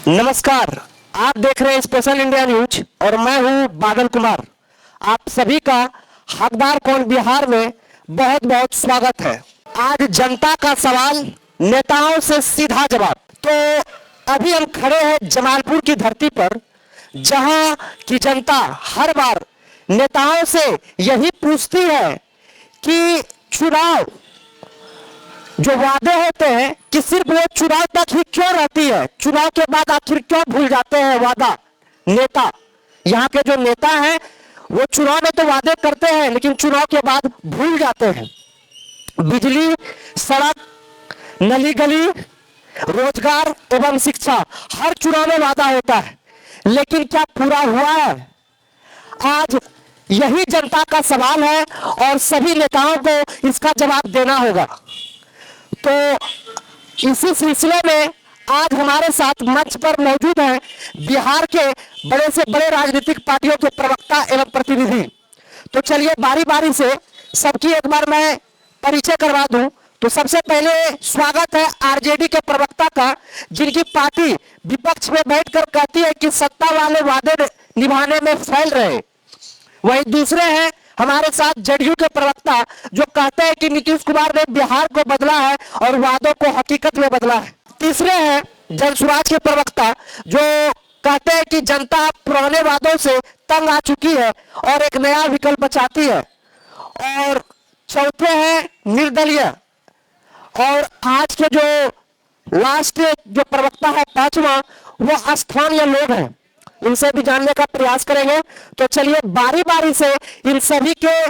नमस्कार, आप देख रहे हैं स्पेशल इंडिया न्यूज और मैं हूं बादल कुमार। आप सभी का हकदार कौन बिहार में बहुत बहुत स्वागत है। आज जनता का सवाल, नेताओं से सीधा जवाब। तो अभी हम खड़े हैं जमालपुर की धरती पर, जहां की जनता हर बार नेताओं से यही पूछती है कि चुनाव जो वादे होते हैं कि सिर्फ वो चुनाव तक ही क्यों रहती है, चुनाव के बाद आखिर क्यों भूल जाते हैं वादा नेता। यहाँ के जो नेता हैं वो चुनाव में तो वादे करते हैं लेकिन चुनाव के बाद भूल जाते हैं। बिजली, सड़क, नली गली, रोजगार एवं शिक्षा हर चुनाव में वादा होता है, लेकिन क्या पूरा हुआ है? आज यही जनता का सवाल है और सभी नेताओं को इसका जवाब देना होगा। तो इसी सिलसिले में आज हमारे साथ मंच पर मौजूद हैं बिहार के बड़े से बड़े राजनीतिक पार्टियों के प्रवक्ता एवं प्रतिनिधि। तो चलिए बारी बारी से सबकी एक बार मैं परिचय करवा दूं। तो सबसे पहले स्वागत है आरजेडी के प्रवक्ता का, जिनकी पार्टी विपक्ष में बैठकर कहती है कि सत्ता वाले वादे निभाने में फेल रहे। वही दूसरे हैं हमारे साथ जेडीयू के प्रवक्ता, जो कहते हैं कि नीतीश कुमार ने बिहार को बदला है और वादों को हकीकत में बदला है। तीसरे हैं जनसुराज के प्रवक्ता, जो कहते हैं कि जनता पुराने वादों से तंग आ चुकी है और एक नया विकल्प चाहती है। और चौथे हैं निर्दलीय। और आज के जो लास्ट जो प्रवक्ता है पांचवा, वो स्थानीय लोग हैं, इनसे भी जानने का प्रयास करेंगे। तो चलिए बारी बारी से इन सभी के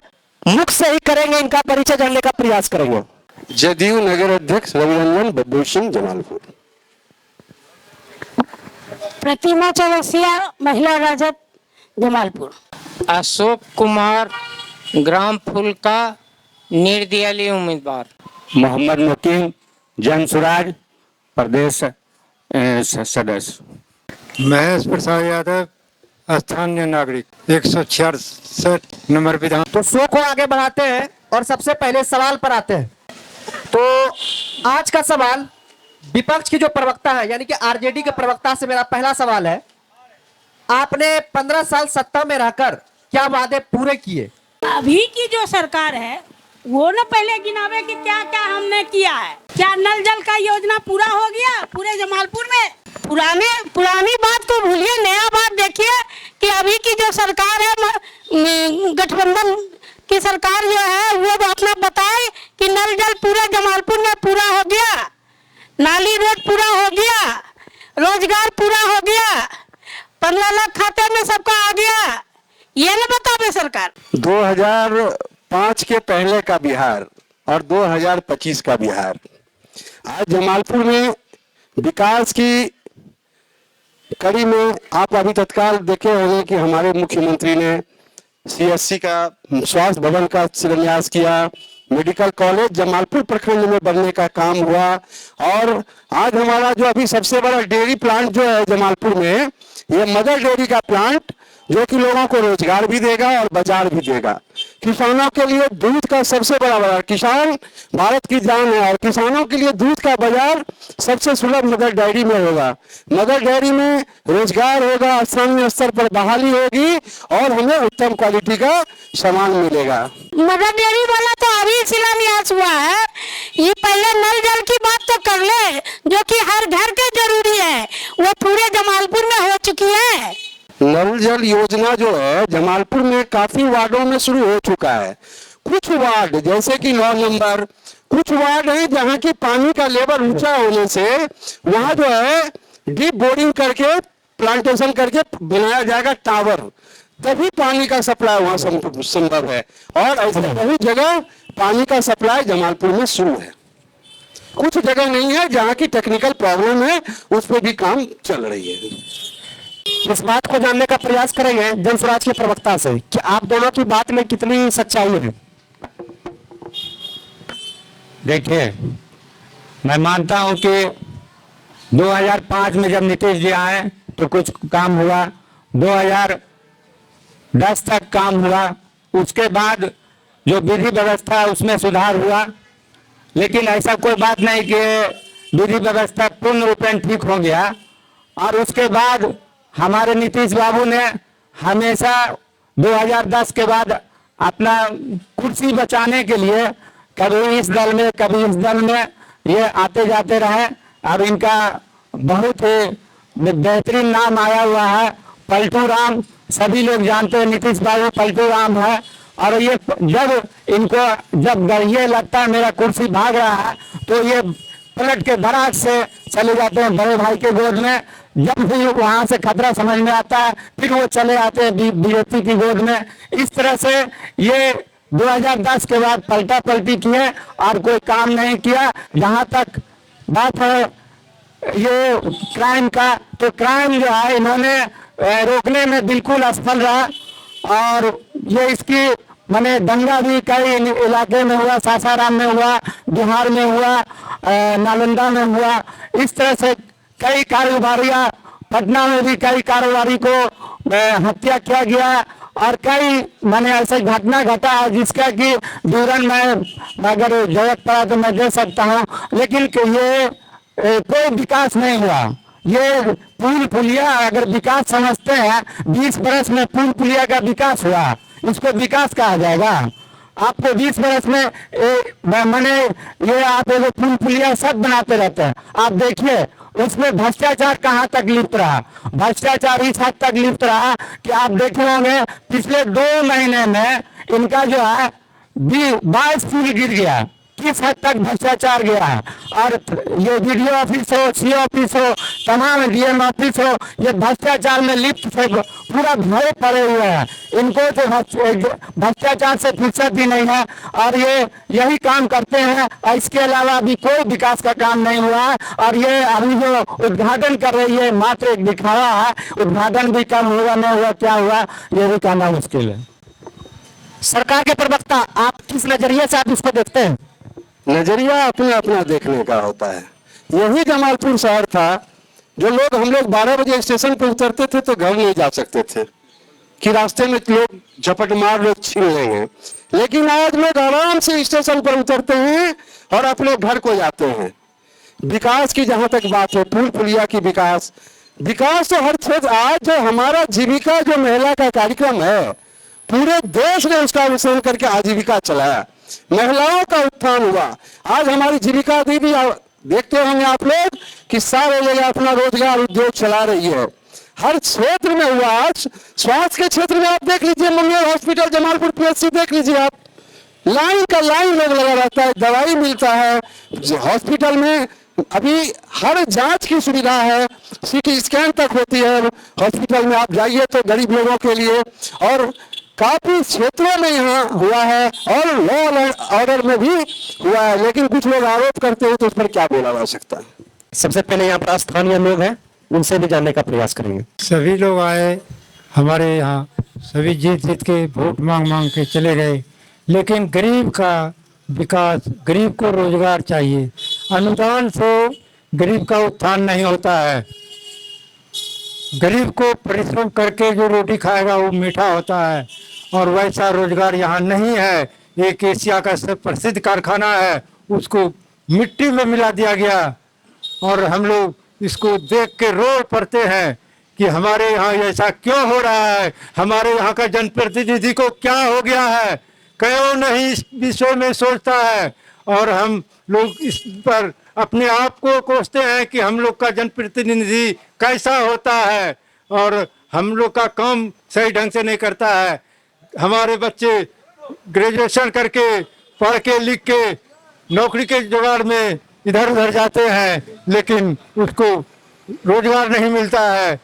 मुख से ही करेंगे, इनका परिचय जानने का प्रयास करेंगे। जदयू नगर अध्यक्ष रविरंजन बब्बू सिंह जमालपुर। प्रतिमा चौरसिया, महिला राजद जमालपुर। अशोक कुमार, ग्राम फुलका, निर्दलीय उम्मीदवार। मोहम्मद नकीम, जनसुराज प्रदेश सदस्य। महेश प्रसाद यादव, स्थानीय नागरिक, 166 नंबर विधान। तो शो को आगे बढ़ाते हैं और सबसे पहले सवाल पर आते हैं। तो आज का सवाल विपक्ष की जो प्रवक्ता है यानी कि आरजेडी के प्रवक्ता से मेरा पहला सवाल है, आपने 15 साल सत्ता में रहकर क्या वादे पूरे किए? अभी की जो सरकार है वो न पहले गिनावे कि क्या क्या हमने किया है। क्या नल जल का योजना पूरा हो गया पूरे जमालपुर में? पुरानी बात तो भूलिए, नया बात देखिए कि अभी की जो सरकार है, गठबंधन की सरकार जो है, वो अपना बताए कि नल जल पूरे जमालपुर में पूरा हो गया, नाली रोड पूरा हो गया, रोजगार पूरा हो गया, 15 लाख खाते में सबका आ गया। ये न बतावे सरकार। 2005 के पहले का बिहार और 2025 का बिहार। आज जमालपुर में विकास की कड़ी में आप अभी तत्काल देखे होंगे कि हमारे मुख्यमंत्री ने सीएससी का स्वास्थ्य भवन का शिलान्यास किया, मेडिकल कॉलेज जमालपुर प्रखंड में बनने का काम हुआ। और आज हमारा जो अभी सबसे बड़ा डेयरी प्लांट जो है जमालपुर में, ये मदर डेयरी का प्लांट, जो कि लोगों को रोजगार भी देगा और बाजार भी देगा। किसानों के लिए दूध का सबसे बड़ा बाजार, किसान भारत की जान है, और किसानों के लिए दूध का बाजार सबसे सुलभ मदर डेयरी में होगा। मदर डेयरी में रोजगार होगा, स्थानीय स्तर पर बहाली होगी और हमें उत्तम क्वालिटी का सामान मिलेगा। मदर डेयरी वाला तो अभी शिलान्यास हुआ है, ये पहले नल जल की बात तो कर ले, जो कि हर घर के जरूरी है, वो पूरे जमालपुर में हो चुकी है। नल जल योजना जो है जमालपुर में काफी वार्डों में शुरू हो चुका है। कुछ वार्ड जैसे कि 9 नंबर, कुछ वार्ड है जहाँ की पानी का लेवल ऊंचा होने से वहाँ जो है डीप बोरिंग करके प्लांटेशन करके बनाया जाएगा टावर, तभी पानी का सप्लाई वहाँ संभव है। और ऐसे बहुत जगह पानी का सप्लाई जमालपुर में शुरू है। कुछ जगह नहीं है जहाँ की टेक्निकल प्रॉब्लम है, उस पर भी काम चल रही है। इस बात को जानने का प्रयास करेंगे जनसुराज के प्रवक्ता से कि आप दोनों की बात में कितनी सच्चाई है। देखिए, मैं मानता हूं कि 2005 में जब नीतीश जी आए तो कुछ काम हुआ, 2010 तक काम हुआ, उसके बाद जो विधि व्यवस्था है उसमें सुधार हुआ। लेकिन ऐसा कोई बात नहीं कि विधि व्यवस्था पूर्ण रूपेण ठीक हो गया और उसके बाद हमारे नीतीश बाबू ने हमेशा 2010 के बाद अपना कुर्सी बचाने के लिए कभी इस दल में कभी इस दल में ये आते जाते रहे और इनका बहुत ही बेहतरीन नाम आया हुआ है पलटू राम। सभी लोग जानते हैं नीतीश बाबू पलटू राम है। और ये जब ये लगता है मेरा कुर्सी भाग रहा है तो ये पलट के धड़ाक से चले जाते हैं बड़े भाई के गोद में। जब भी वहां से खतरा समझ में आता है फिर वो चले आते हैं बीजेपी की गोद में। इस तरह से ये 2010 के बाद पलटा पलटी किए और कोई काम नहीं किया। जहां तक बात है ये क्राइम का, तो क्राइम जो है इन्होंने रोकने में बिल्कुल असफल रहा। और ये इसकी माने दंगा भी कई इलाके में हुआ, सासाराम में हुआ, बिहार में हुआ, नालंदा में हुआ। इस तरह से कई कारोबारियां, पटना में भी कई कारोबारी को हत्या किया गया और कई माने ऐसे घटना घटा है जिसका कि विवरण मैं अगर जरूरत पड़ा तो मैं दे सकता हूँ। लेकिन ये कोई विकास नहीं हुआ। ये पुल पुलिया अगर विकास समझते हैं 20 बरस में पुल पुलिया का विकास हुआ, इसको विकास कहा जाएगा? आपको 20 बरस में मैंने ये आप एगो पुल पुलिया सब बनाते रहते हैं। आप देखिए उसमें भ्रष्टाचार कहाँ तक लिप्त रहा। भ्रष्टाचार इस हद तक लिप्त रहा कि आप देखे होंगे पिछले 2 महीने में इनका जो है 22 पुल गिर गया। किस हद तक भ्रष्टाचार गया है। और ये वीडियो ऑफिस हो, सी ऑफिस हो, तमाम डीएम ऑफिस हो, ये भ्रष्टाचार में लिप्त से पूरा भरे पड़े हुए हैं। इनको तो भ्रष्टाचार से फुर्सत भी नहीं है और ये यही काम करते हैं। और इसके अलावा अभी कोई विकास का काम नहीं हुआ है। और ये अभी जो उद्घाटन कर रही है मात्र एक दिखावा है। उद्घाटन भी कम हुआ नहीं हुआ, क्या हुआ ये भी कहना मुश्किल है। सरकार के प्रवक्ता, आप किस नजरिए से आप इसको देखते हैं? नजरिया अपना अपना देखने का होता है। यही जमालपुर शहर था जो हम लोग 12 बजे स्टेशन पर उतरते थे तो घर नहीं जा सकते थे कि रास्ते में लोग झपट मार लोग छीन लेंगे। लेकिन आज लोग आराम से स्टेशन पर उतरते हैं और अपने घर को जाते हैं। विकास की जहां तक बात है, पुल पुलिया की विकास तो हर क्षेत्र। आज जो हमारा जीविका जो महिला का कार्यक्रम है पूरे देश ने उसका अनुसरण करके आजीविका चलाया, महिलाओं का उत्थान हुआ। आज हमारी जीविका दीदी देखते होंगे आप लोग कि सारे जगह अपना रोजगार उद्योग चला रही है, हर क्षेत्र में हुआ। आज स्वास्थ्य के क्षेत्र में आप देख लीजिए, मुंगेर हॉस्पिटल, जमालपुर पीएचसी देख लीजिए आप, लाइन का लाइन लोग लगा रहता है, दवाई मिलता है हॉस्पिटल में। अभी हर जांच की सुविधा है, सीटी स्कैन तक होती है हॉस्पिटल में। आप जाइए तो गरीब लोगों के लिए। और काफी क्षेत्रों में यहाँ हुआ है और लॉ ऑर्डर में भी हुआ है। लेकिन कुछ लोग आरोप करते हैं तो उस पर क्या बोला जा सकता है। सबसे पहले यहाँ पर स्थानीय लोग हैं, उनसे भी जानने का प्रयास करेंगे। सभी लोग आए हमारे यहाँ, सभी जीत जीत के वोट मांग मांग के चले गए। लेकिन गरीब का विकास, गरीब को रोजगार चाहिए। अनुदान से गरीब का उत्थान नहीं होता है। गरीब को परिश्रम करके जो रोटी खाएगा वो मीठा होता है और वैसा रोजगार यहाँ नहीं है। एक एशिया का सब प्रसिद्ध कारखाना है, उसको मिट्टी में मिला दिया गया और हम लोग इसको देख के रो पड़ते हैं कि हमारे यहाँ ऐसा क्यों हो रहा है। हमारे यहाँ का जनप्रतिनिधि को क्या हो गया है, क्यों नहीं इस विषय में सोचता है। और हम लोग इस पर अपने आप को कोसते हैं कि हम लोग का जनप्रतिनिधि कैसा होता है और हम लोग का काम सही ढंग से नहीं करता है। हमारे बच्चे ग्रेजुएशन करके, पढ़ के, लिख के नौकरी के जुगाड़ में इधर उधर जाते हैं, लेकिन उसको रोजगार नहीं मिलता है।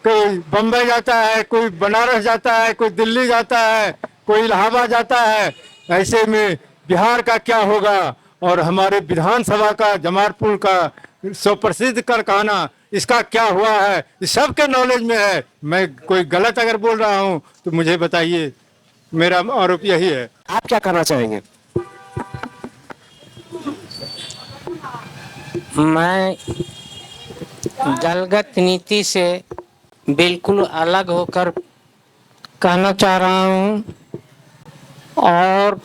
कोई बम्बई जाता है, कोई बनारस जाता है, कोई दिल्ली जाता है, कोई इलाहाबाद जाता है। ऐसे में बिहार का क्या होगा। और हमारे विधानसभा का, जमालपुर का सुप्रसिद्ध कारखाना, इसका क्या हुआ है, इस सबके नॉलेज में है। मैं कोई गलत अगर बोल रहा हूँ तो मुझे बताइए, मेरा आरोप यही है। आप क्या करना चाहेंगे? मैं दलगत नीति से बिल्कुल अलग होकर कहना चाह रहा हूँ। और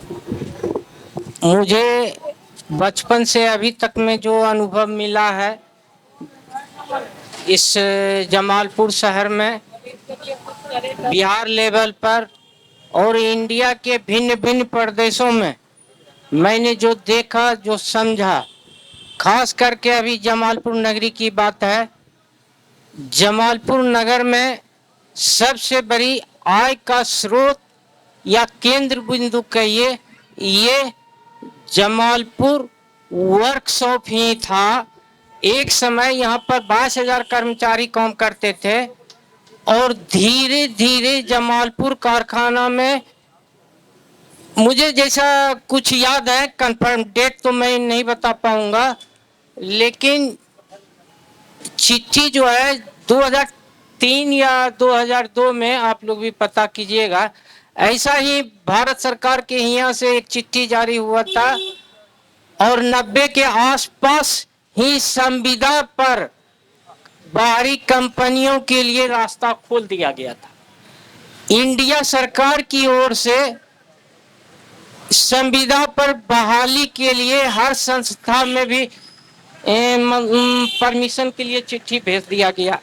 मुझे बचपन से अभी तक में जो अनुभव मिला है, इस जमालपुर शहर में बिहार लेवल पर और इंडिया के भिन्न भिन्न प्रदेशों में मैंने जो देखा, जो समझा, खास करके अभी जमालपुर नगरी की बात है। जमालपुर नगर में सबसे बड़ी आय का स्रोत या केंद्र बिंदु कहिए, ये जमालपुर वर्कशॉप ही था। एक समय यहाँ पर 22,000 कर्मचारी काम करते थे और धीरे धीरे जमालपुर कारखाना में, मुझे जैसा कुछ याद है, कंफर्म डेट तो मैं नहीं बता पाऊंगा, लेकिन चिट्ठी जो है 2003 या 2002 में, आप लोग भी पता कीजिएगा, ऐसा ही भारत सरकार के यहाँ से एक चिट्ठी जारी हुआ था और 90 के आसपास ही संविदा पर बाहरी कंपनियों के लिए रास्ता खोल दिया गया था। इंडिया सरकार की ओर से संविदा पर बहाली के लिए हर संस्था में भी परमिशन के लिए चिट्ठी भेज दिया गया।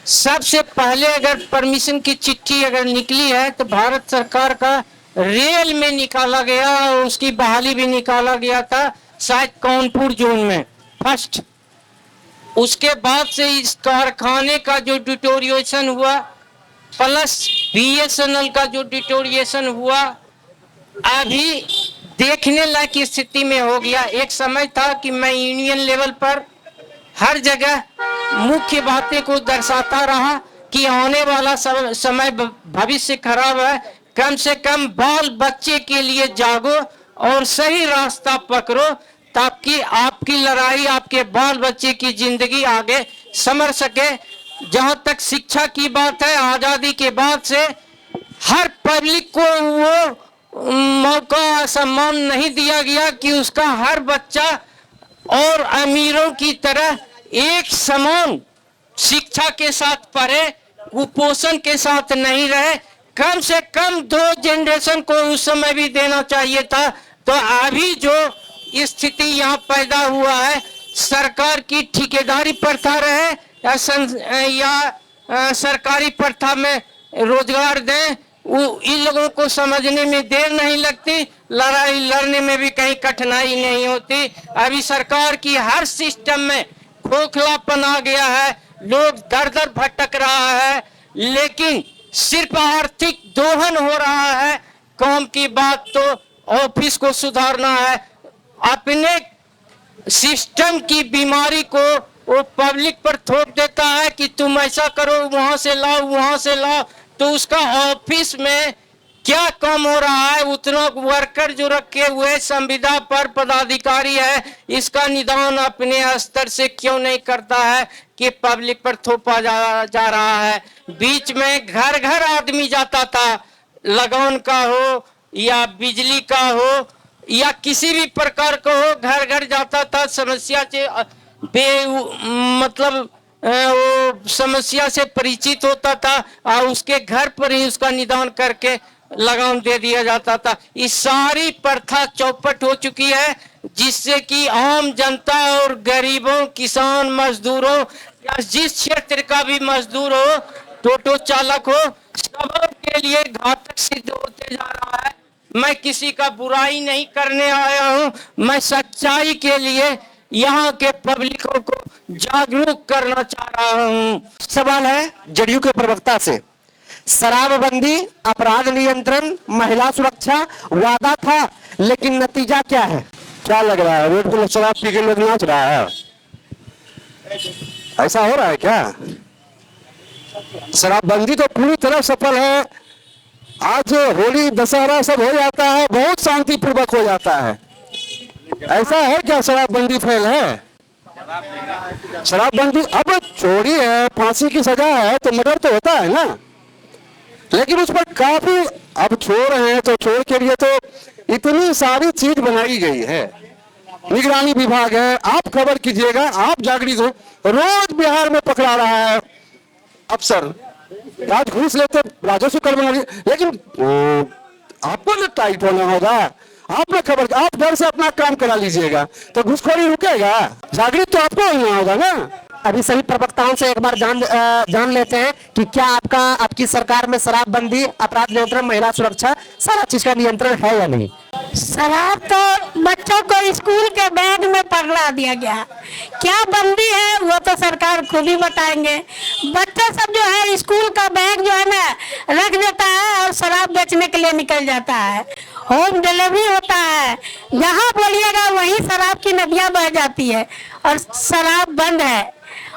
सबसे पहले अगर परमिशन की चिट्ठी अगर निकली है तो भारत सरकार का रेल में निकाला गया और उसकी बहाली भी निकाला गया था, शायद कानपुर जोन में फर्स्ट। उसके बाद से इस कारखाने का जो डिटोरिएशन हुआ प्लस बीएसएनएल का जो डिटोरिएशन हुआ, अभी देखने लायक स्थिति में हो गया। एक समय था कि मैं यूनियन लेवल पर हर जगह मुख्य बातें को दर्शाता रहा कि आने वाला समय भविष्य खराब है, कम से कम बाल बच्चे के लिए जागो और सही रास्ता पकड़ो ताकि आपकी लड़ाई, आपके बाल बच्चे की जिंदगी आगे संवर सके। जहां तक शिक्षा की बात है, आजादी के बाद से हर पब्लिक को वो मौका, सम्मान नहीं दिया गया कि उसका हर बच्चा और अमीरों की तरह एक समान शिक्षा के साथ पढ़े, कुपोषण के साथ नहीं रहे। कम से कम 2 जनरेशन को उस समय भी देना चाहिए था। तो अभी जो स्थिति यहाँ पैदा हुआ है, सरकार की ठेकेदारी प्रथा रहे या सरकारी प्रथा में रोजगार दें, इन लोगों को समझने में देर नहीं लगती, लड़ाई लड़ने में भी कहीं कठिनाई नहीं होती। अभी सरकार की हर सिस्टम में खोखलापन आ गया है, लोग दर दर भटक रहा है, लेकिन सिर्फ आर्थिक दोहन हो रहा है। काम की बात तो ऑफिस को सुधारना है, अपने सिस्टम की बीमारी को वो पब्लिक पर थोप देता है कि तुम ऐसा करो, वहां से लाओ, वहां से लाओ। तो उसका ऑफिस में क्या काम हो रहा है, उतना वर्कर जो रखे हुए संविदा पर पदाधिकारी है, इसका निदान अपने स्तर से क्यों नहीं करता है कि पब्लिक पर थोपा जा रहा है। बीच में घर घर आदमी जाता था, लगान का हो या बिजली का हो या किसी भी प्रकार का हो, घर घर जाता था, समस्या से मतलब वो समस्या से परिचित होता था और उसके घर पर ही उसका निदान करके लगान दे दिया जाता था। इस सारी प्रथा चौपट हो चुकी है, जिससे कि आम जनता और गरीबों, किसान, मजदूरों या जिस क्षेत्र का भी मजदूर हो, टोटो चालक हो, सबों के लिए घातक सिद्ध होते जा रहा है। मैं किसी का बुराई नहीं करने आया हूं, मैं सच्चाई के लिए यहाँ के पब्लिकों को जागरूक करना चाह रहा हूं। सवाल है जदयू के प्रवक्ता से, शराबबंदी, अपराध नियंत्रण, महिला सुरक्षा वादा था, लेकिन नतीजा क्या है? क्या लग रहा है, रोड पर शराब पी के लोग नाच रहा है? ऐसा हो रहा है क्या? शराबबंदी तो पूरी तरह सफल है। आज होली, दशहरा सब हो जाता है, बहुत शांतिपूर्वक हो जाता है। ऐसा है क्या शराबबंदी फेल है? शराबबंदी, अब चोरी है, फांसी की सजा है तो मर्डर तो होता है ना, लेकिन उस पर काफी, अब चोर हैं तो चोर के लिए तो इतनी सारी चीज बनाई गई है। निगरानी विभाग है, आप खबर कीजिएगा, आप जागृत हो, रोज बिहार में पकड़ा रहा है अफसर, आज घूस लेते राजस्व कर बना, लेकिन आपको ना टाइट होना होगा, आपने खबर, आप घर से अपना काम करा लीजिएगा तो घूसखोरी रुकेगा। जागृत तो आपको होना होगा ना। अभी सभी प्रवक्ताओं से एक बार जान लेते हैं कि क्या आपकी सरकार में शराबबंदी, अपराध नियंत्रण, महिला सुरक्षा, सारा चीज का नियंत्रण है या नहीं? शराब तो बच्चों को स्कूल के बैग में पकड़ा दिया गया। क्या बंदी है वो तो सरकार खुद ही बताएंगे। बच्चा सब जो है स्कूल का बैग जो है ना रख देता है और शराब बेचने के लिए निकल जाता है। होम डिलीवरी होता है, जहाँ बोलिएगा वहीं शराब की नदियाँ बह जाती है और शराब बंद है।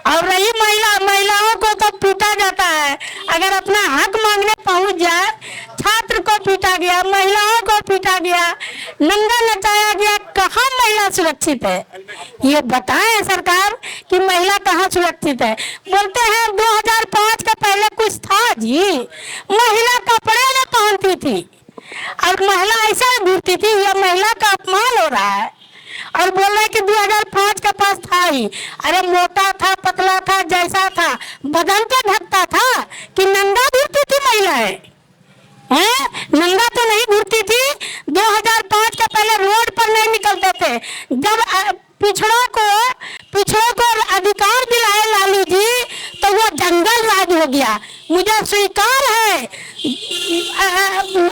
और रही महिलाओं को तो पीटा जाता है। अगर अपना हक मांगने पहुंच जाए, छात्र को पीटा गया, महिलाओं को पीटा गया, नंगा नचाया गया, कहाँ महिला सुरक्षित है? ये बताएं सरकार कि महिला कहाँ सुरक्षित है। बोलते हैं 2005 का पहले कुछ था जी, महिला कपड़े न पहनती थी और महिला ऐसा घूरती थी, यह महिला का अपमान हो रहा है। और बोल रहे कि 2005 का पास था ही। अरे मोटा था, पतला था, जैसा था बदन तो ढकता था कि नंगा घूरती थी महिलाएं? हैं? नंगा तो नहीं घूरती थी। 2005 का पहले रोड पर नहीं निकलते थे। जब पिछड़ों को अधिकार दिलाए लालू जी तो वो जंगल राज हो गया। मुझे स्वीकार है,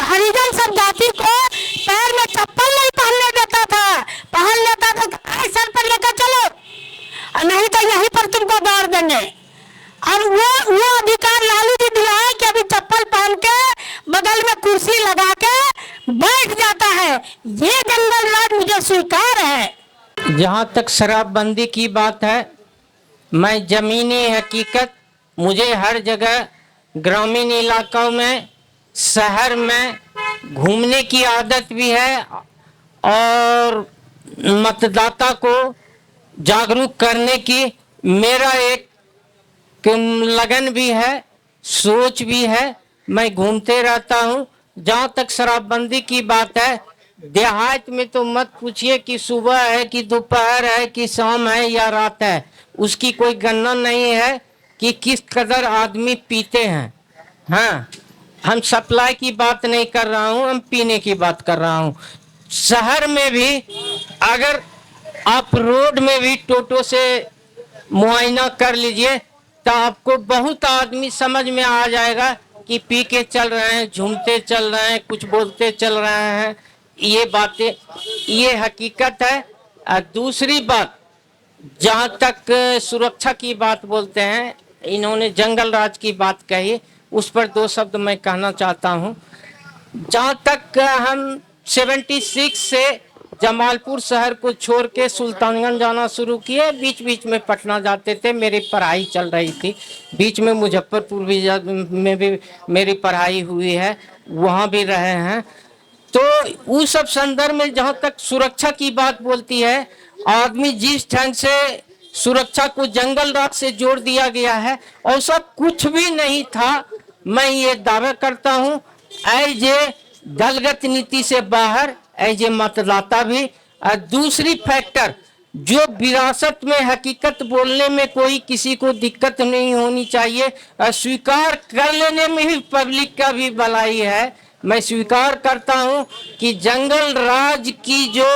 हरिजन सब जाति को पैर में चप्पल नहीं पहनने देता था, पहन लेता था सर पर लेकर चलो, नहीं तो यहीं पर तुमको गाड़ देंगे। और वो अधिकार लालू जी दिलाए कि अभी चप्पल पहन के बगल में कुर्सी लगा के बैठ जाता है। ये जंगल राज मुझे स्वीकार है। जहाँ तक शराबबंदी की बात है, मैं जमीनी हकीकत, मुझे हर जगह ग्रामीण इलाकों में, शहर में घूमने की आदत भी है और मतदाता को जागरूक करने की मेरा एक लगन भी है, सोच भी है। मैं घूमते रहता हूँ। जहाँ तक शराबबंदी की बात है, देहात में तो मत पूछिए कि सुबह है कि दोपहर है कि शाम है या रात है, उसकी कोई गणना नहीं है कि किस कदर आदमी पीते हैं। हाँ, हम सप्लाई की बात नहीं कर रहा हूँ, हम पीने की बात कर रहा हूँ। शहर में भी अगर आप रोड में भी टोटो से मुआयना कर लीजिए तो आपको बहुत आदमी समझ में आ जाएगा कि पी के चल रहे हैं, झूमते चल रहे हैं, कुछ बोलते चल रहे हैं। ये बातें, ये हकीकत है। और दूसरी बात, जहाँ तक सुरक्षा की बात बोलते हैं, इन्होंने जंगल राज की बात कही, उस पर दो शब्द मैं कहना चाहता हूँ। जहाँ तक हम 76 से जमालपुर शहर को छोड़ के सुल्तानगंज जाना शुरू किए, बीच बीच में पटना जाते थे, मेरी पढ़ाई चल रही थी, बीच में मुजफ्फरपुर में भी मेरी पढ़ाई हुई है, वहाँ भी रहे हैं। तो उस सब संदर्भ में जहाँ तक सुरक्षा की बात बोलती है, आदमी जिस ढंग से सुरक्षा को जंगल राज से जोड़ दिया गया है और सब कुछ भी नहीं था, मैं ये दावा करता हूँ। एज ए दलगत नीति से बाहर, एज ए मतदाता भी। और दूसरी फैक्टर, जो विरासत में हकीकत बोलने में कोई किसी को दिक्कत नहीं होनी चाहिए, स्वीकार कर लेने में ही पब्लिक का भी भलाई है। मैं स्वीकार करता हूं कि जंगल राज की जो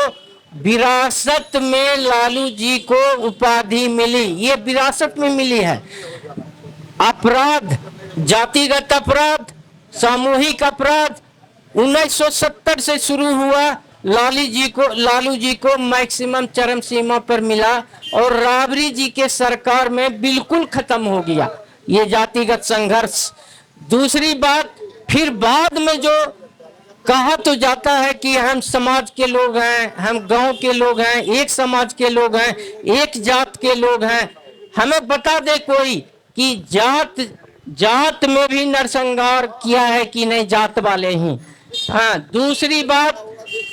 विरासत में लालू जी को उपाधि मिली, ये विरासत में मिली है। अपराध, जातिगत अपराध, सामूहिक अपराध 1970 से शुरू हुआ, लालू जी को मैक्सिमम चरम सीमा पर मिला और राबड़ी जी के सरकार में बिल्कुल खत्म हो गया ये जातिगत संघर्ष। दूसरी बात, फिर बाद में जो कहा तो जाता है कि हम समाज के लोग हैं, हम गांव के लोग हैं, एक समाज के लोग हैं, एक जात के लोग हैं। हमें बता दे कोई कि जात में भी नरसंहार किया है कि नहीं, जात वाले ही। हाँ, दूसरी बात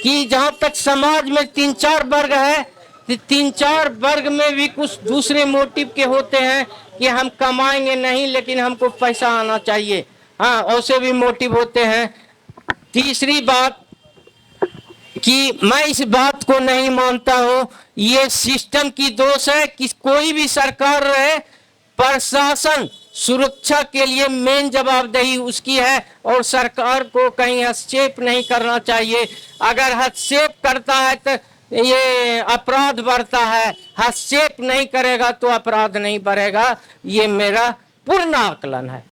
कि जहां तक समाज में 3-4 वर्ग है, 3-4 वर्ग में भी कुछ दूसरे मोटिव के होते हैं कि हम कमाएंगे नहीं लेकिन हमको पैसा आना चाहिए। हाँ, ऐसे भी मोटिव होते हैं। तीसरी बात कि मैं इस बात को नहीं मानता हूँ, ये सिस्टम की दोष है कि कोई भी सरकार रहे, प्रशासन सुरक्षा के लिए मेन जवाबदेही उसकी है और सरकार को कहीं हस्तक्षेप नहीं करना चाहिए। अगर हस्तक्षेप करता है तो ये अपराध बढ़ता है। हस्तक्षेप नहीं करेगा तो अपराध नहीं बढ़ेगा, ये मेरा पूर्ण आकलन है।